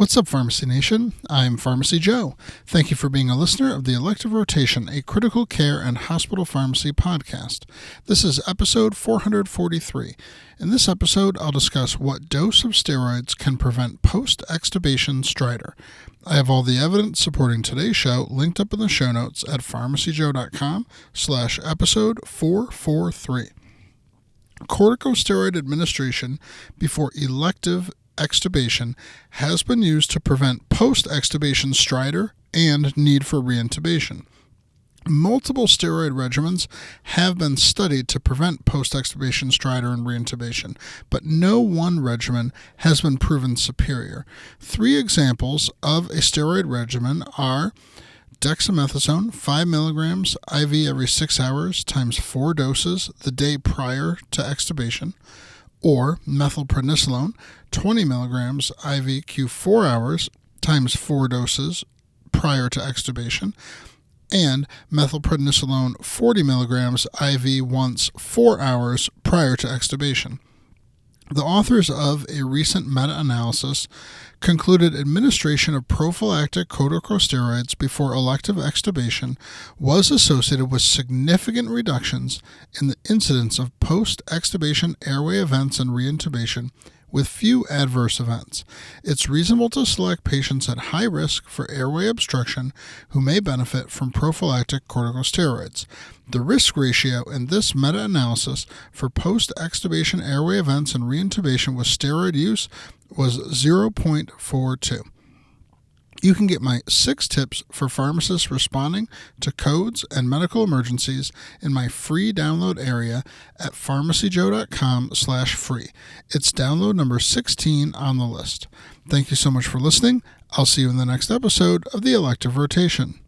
What's up, Pharmacy Nation? I'm Pharmacy Joe. Thank you for being a listener of the Elective Rotation, a critical care and hospital pharmacy podcast. This is episode 443. In this episode, I'll discuss what dose of steroids can prevent post-extubation stridor. I have all the evidence supporting today's show linked up in the show notes at pharmacyjoe.com/episode 443. Corticosteroid administration before elective extubation has been used to prevent post-extubation stridor and need for reintubation. Multiple steroid regimens have been studied to prevent post-extubation stridor and reintubation, but no one regimen has been proven superior. Three examples of a steroid regimen are dexamethasone 5 milligrams IV every 6 hours times 4 doses the day prior to extubation, or methylprednisolone 20 milligrams IV Q4 hours times 4 doses prior to extubation, and methylprednisolone 40 milligrams IV once 4 hours prior to extubation. The authors of a recent meta-analysis concluded administration of prophylactic corticosteroids before elective extubation was associated with significant reductions in the incidence of post-extubation airway events and reintubation, with few adverse events. It's reasonable to select patients at high risk for airway obstruction who may benefit from prophylactic corticosteroids. The risk ratio in this meta-analysis for post-extubation airway events and reintubation with steroid use was 0.42. You can get my 6 tips for pharmacists responding to codes and medical emergencies in my free download area at pharmacyjoe.com/free. It's download number 16 on the list. Thank you so much for listening. I'll see you in the next episode of the Elective Rotation.